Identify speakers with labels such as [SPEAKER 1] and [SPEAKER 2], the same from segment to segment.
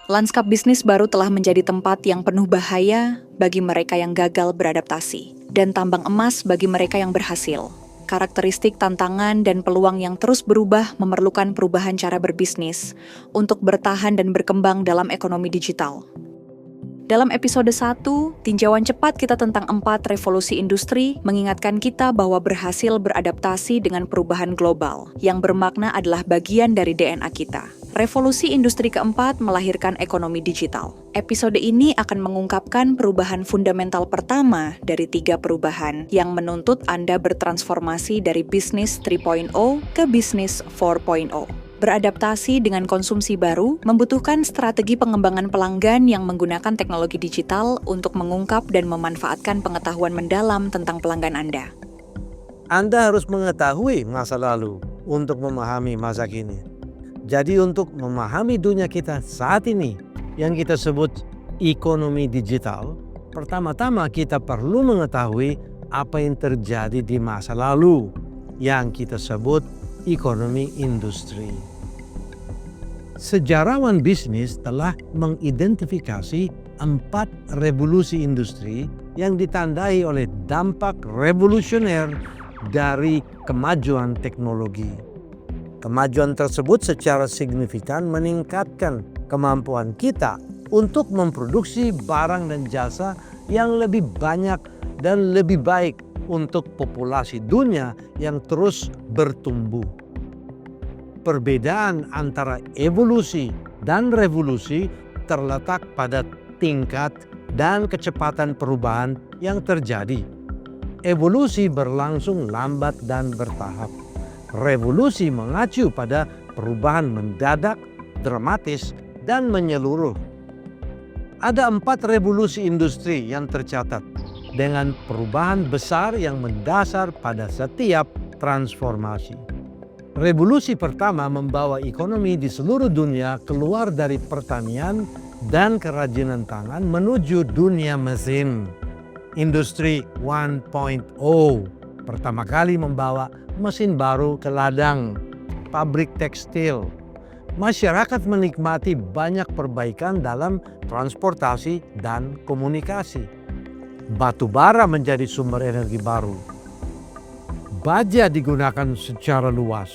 [SPEAKER 1] Lanskap bisnis baru telah menjadi tempat yang penuh bahaya bagi mereka yang gagal beradaptasi, dan tambang emas bagi mereka yang berhasil. Karakteristik tantangan dan peluang yang terus berubah memerlukan perubahan cara berbisnis untuk bertahan dan berkembang dalam ekonomi digital. Dalam episode 1, tinjauan cepat kita tentang 4 revolusi industri mengingatkan kita bahwa berhasil beradaptasi dengan perubahan global, yang bermakna adalah bagian dari DNA kita. Revolusi industri keempat melahirkan ekonomi digital. Episode ini akan mengungkapkan perubahan fundamental pertama dari 3 perubahan yang menuntut Anda bertransformasi dari bisnis 3.0 ke bisnis 4.0. Beradaptasi dengan konsumsi baru membutuhkan strategi pengembangan pelanggan yang menggunakan teknologi digital untuk mengungkap dan memanfaatkan pengetahuan mendalam tentang pelanggan Anda.
[SPEAKER 2] Anda harus mengetahui masa lalu untuk memahami masa kini. Jadi untuk memahami dunia kita saat ini yang kita sebut ekonomi digital, pertama-tama kita perlu mengetahui apa yang terjadi di masa lalu yang kita sebut ekonomi industri. Sejarawan bisnis telah mengidentifikasi 4 revolusi industri yang ditandai oleh dampak revolusioner dari kemajuan teknologi. Kemajuan tersebut secara signifikan meningkatkan kemampuan kita untuk memproduksi barang dan jasa yang lebih banyak dan lebih baik untuk populasi dunia yang terus bertumbuh. Perbedaan antara evolusi dan revolusi terletak pada tingkat dan kecepatan perubahan yang terjadi. Evolusi berlangsung lambat dan bertahap. Revolusi mengacu pada perubahan mendadak, dramatis, dan menyeluruh. Ada 4 revolusi industri yang tercatat dengan perubahan besar yang mendasar pada setiap transformasi. Revolusi pertama membawa ekonomi di seluruh dunia keluar dari pertanian dan kerajinan tangan menuju dunia mesin. Industri 1.0 pertama kali membawa mesin baru ke ladang, pabrik tekstil. Masyarakat menikmati banyak perbaikan dalam transportasi dan komunikasi. Batu bara menjadi sumber energi baru. Baja digunakan secara luas.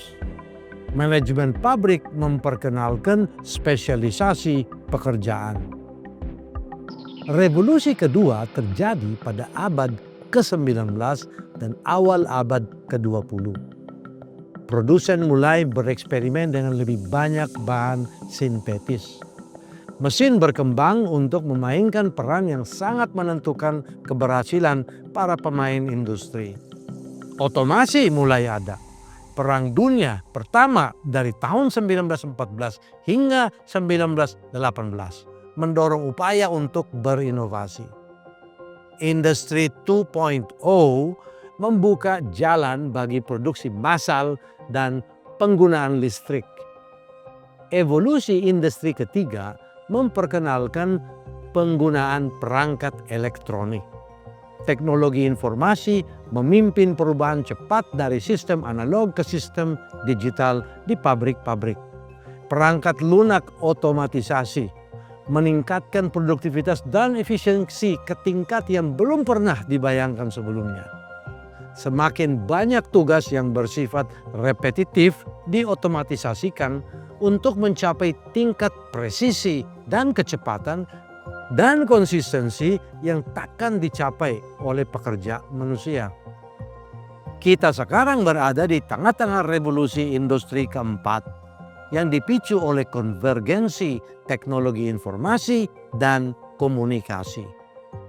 [SPEAKER 2] Manajemen pabrik memperkenalkan spesialisasi pekerjaan. Revolusi kedua terjadi pada abad ke-19 dan awal abad ke-20. Produsen mulai bereksperimen dengan lebih banyak bahan sintetis. Mesin berkembang untuk memainkan peran yang sangat menentukan keberhasilan para pemain industri. Otomasi mulai ada. Perang Dunia Pertama dari tahun 1914 hingga 1918 mendorong upaya untuk berinovasi. Industri 2.0 membuka jalan bagi produksi massal dan penggunaan listrik. Evolusi industri ketiga memperkenalkan penggunaan perangkat elektronik. Teknologi informasi memimpin perubahan cepat dari sistem analog ke sistem digital di pabrik-pabrik. Perangkat lunak otomatisasi meningkatkan produktivitas dan efisiensi ke tingkat yang belum pernah dibayangkan sebelumnya. Semakin banyak tugas yang bersifat repetitif diotomatisasikan untuk mencapai tingkat presisi dan kecepatan dan konsistensi yang takkan dicapai oleh pekerja manusia. Kita sekarang berada di tengah-tengah revolusi industri keempat yang dipicu oleh konvergensi teknologi informasi dan komunikasi.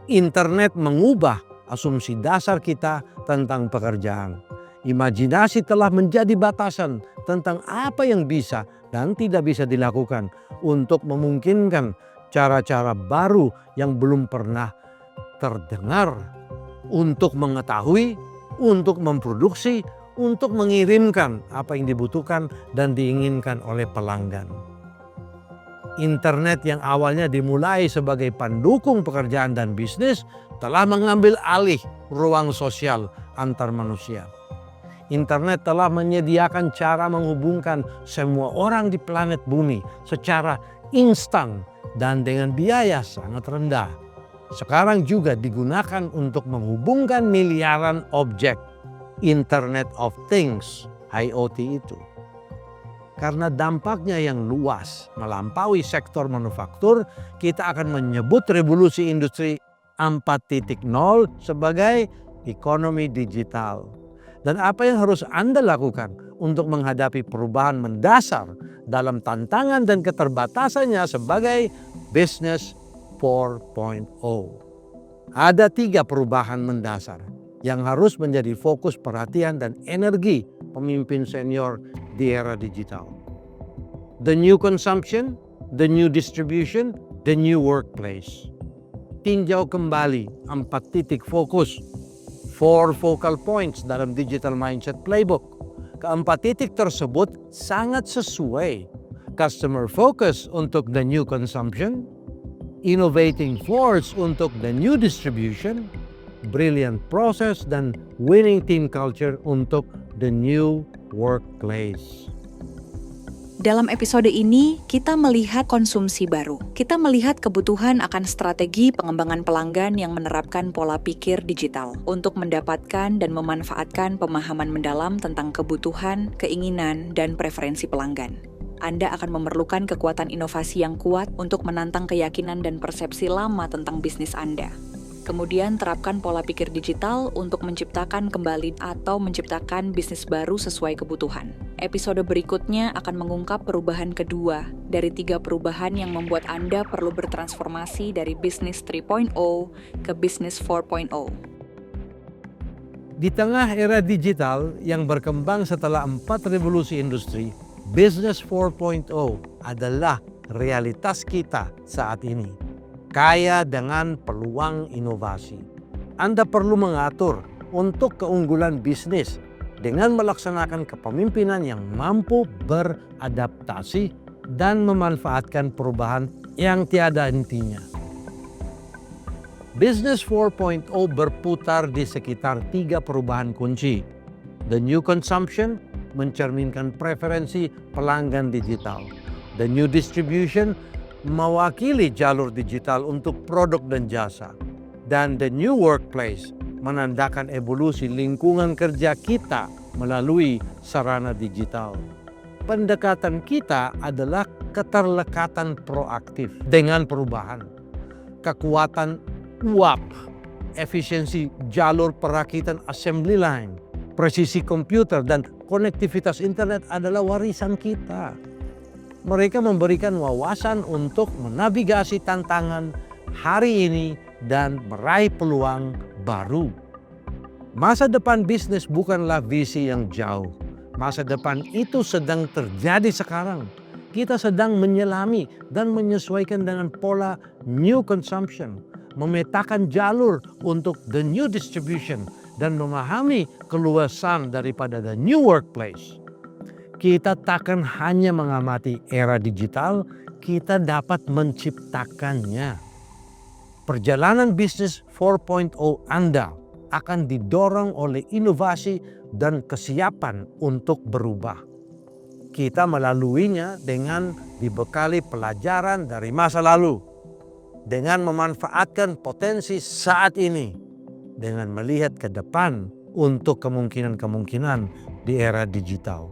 [SPEAKER 2] Internet mengubah asumsi dasar kita tentang pekerjaan. Imajinasi telah menjadi batasan tentang apa yang bisa dan tidak bisa dilakukan untuk memungkinkan cara-cara baru yang belum pernah terdengar untuk mengetahui, untuk memproduksi, untuk mengirimkan apa yang dibutuhkan dan diinginkan oleh pelanggan. Internet yang awalnya dimulai sebagai pendukung pekerjaan dan bisnis telah mengambil alih ruang sosial antar manusia. Internet telah menyediakan cara menghubungkan semua orang di planet bumi secara instan dan dengan biaya sangat rendah. Sekarang juga digunakan untuk menghubungkan miliaran objek Internet of Things (IoT) itu. Karena dampaknya yang luas melampaui sektor manufaktur, kita akan menyebut revolusi industri 4.0 sebagai ekonomi digital. Dan apa yang harus Anda lakukan untuk menghadapi perubahan mendasar dalam tantangan dan keterbatasannya sebagai Business 4.0? Ada 3 perubahan mendasar yang harus menjadi fokus perhatian dan energi pemimpin senior di era digital. The new consumption, the new distribution, the new workplace. Tinjau kembali 4 titik fokus, 4 focal points dalam Digital Mindset Playbook. Keempat titik tersebut sangat sesuai. Customer focus untuk the new consumption, innovating force untuk the new distribution, brilliant process dan winning team culture untuk the new workplace.
[SPEAKER 1] Dalam episode ini, kita melihat konsumsi baru. Kita melihat kebutuhan akan strategi pengembangan pelanggan yang menerapkan pola pikir digital untuk mendapatkan dan memanfaatkan pemahaman mendalam tentang kebutuhan, keinginan, dan preferensi pelanggan. Anda akan memerlukan kekuatan inovasi yang kuat untuk menantang keyakinan dan persepsi lama tentang bisnis Anda. Kemudian terapkan pola pikir digital untuk menciptakan kembali atau menciptakan bisnis baru sesuai kebutuhan. Episode berikutnya akan mengungkap perubahan kedua dari 3 perubahan yang membuat Anda perlu bertransformasi dari bisnis 3.0 ke bisnis 4.0.
[SPEAKER 2] Di tengah era digital yang berkembang setelah 4 revolusi industri, Business 4.0 adalah realitas kita saat ini. Kaya dengan peluang inovasi. Anda perlu mengatur untuk keunggulan bisnis dengan melaksanakan kepemimpinan yang mampu beradaptasi dan memanfaatkan perubahan yang tiada hentinya. Business 4.0 berputar di sekitar 3 perubahan kunci. The new consumption mencerminkan preferensi pelanggan digital. The new distribution mewakili jalur digital untuk produk dan jasa. Dan the new workplace menandakan evolusi lingkungan kerja kita melalui sarana digital. Pendekatan kita adalah keterlekatan proaktif dengan perubahan. Kekuatan uap, efisiensi jalur perakitan assembly line, presisi komputer, dan konektivitas internet adalah warisan kita. Mereka memberikan wawasan untuk menavigasi tantangan hari ini dan meraih peluang baru. Masa depan bisnis bukanlah visi yang jauh. Masa depan itu sedang terjadi sekarang. Kita sedang menyelami dan menyesuaikan dengan pola new consumption, memetakan jalur untuk the new distribution, dan memahami keluasan daripada the new workplace. Kita takkan hanya mengamati era digital, kita dapat menciptakannya. Perjalanan bisnis 4.0 Anda akan didorong oleh inovasi dan kesiapan untuk berubah. Kita melaluinya dengan dibekali pelajaran dari masa lalu, dengan memanfaatkan potensi saat ini, dengan melihat ke depan untuk kemungkinan-kemungkinan di era digital.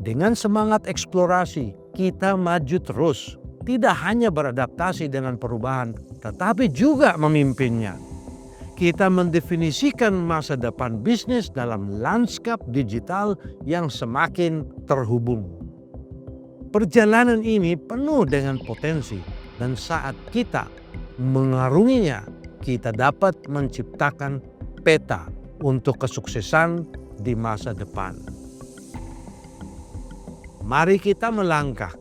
[SPEAKER 2] Dengan semangat eksplorasi, kita maju terus, tidak hanya beradaptasi dengan perubahan, tetapi juga memimpinnya. Kita mendefinisikan masa depan bisnis dalam lanskap digital yang semakin terhubung. Perjalanan ini penuh dengan potensi, dan saat kita mengarunginya, kita dapat menciptakan peta untuk kesuksesan di masa depan. Mari kita melangkah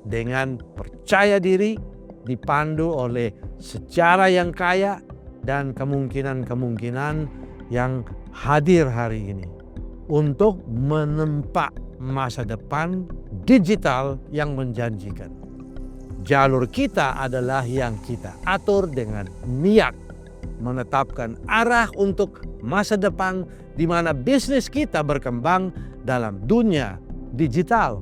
[SPEAKER 2] dengan percaya diri, dipandu oleh sejarah yang kaya dan kemungkinan-kemungkinan yang hadir hari ini untuk menempa masa depan digital yang menjanjikan. Jalur kita adalah yang kita atur dengan niat, menetapkan arah untuk masa depan di mana bisnis kita berkembang dalam dunia digital.